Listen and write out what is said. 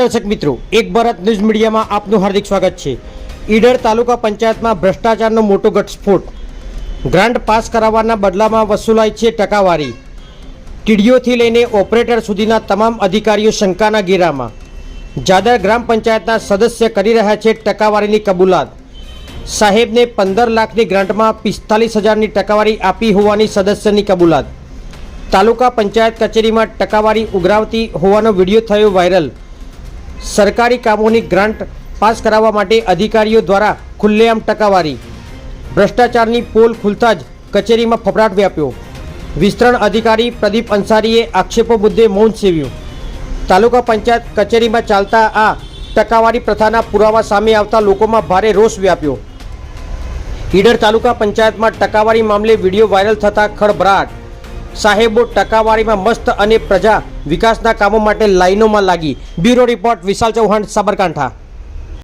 दर्शक मित्रों, एक भारत न्यूज मीडिया में आपનું हार्दिक स्वागत है। ईडर तालुका पंचायत में भ्रष्टाचारનો મોટો ઘટસ્ફોટ। ગ્રાન્ટ પાસ કરાવવાના બદલામાં વસૂલાય છે ટકાવારી। ટીડીઓથી લઈને ઓપરેટર સુધીના તમામ અધિકારીઓ શંકાના ઘેરામાં। જાદર ગ્રામ પંચાયતના સદસ્ય કરી રહ્યા છે ટકાવારીની કબૂલાત। સાહેબને 15 લાખની ગ્રાન્ટમાં 45,000ની ટકાવારી આપી હોવાની સદસ્યની કબૂલાત। તાલુકા પંચાયત કચેરીમાં ટકાવારી ઉઘરાવતી હોવાનો વિડીયો થયો વાયરલ। સરકારી કામોની ગ્રાન્ટ પાસ કરાવવા માટે અધિકારીઓ દ્વારા ખુલ્લેઆમ ટકાવારી। ભ્રષ્ટાચારની પોલ ખુલતા જ કચેરીમાં ફફડાટ વ્યાપ્યો। વિસ્તરણ અધિકારી પ્રદીપ અંસારીએ આક્ષેપો મુદ્દે મૌન સેવ્યું। તાલુકા પંચાયત કચેરીમાં ચાલતા આ ટકાવારી પ્રથાના પુરાવા સામે આવતા લોકોમાં ભારે રોષ વ્યાપ્યો। ઈડર તાલુકા પંચાયતમાં ટકાવારી મામલે વિડીયો વાયરલ થતા ખળભળાટ। સાહેબો ટકાવારીમાં મસ્ત અને પ્રજા વિકાસના કામો માટે લાઈનોમાં લાગી। બ્યુરો રિપોર્ટ વિશાલ ચૌહાણ, સાબરકાંઠા।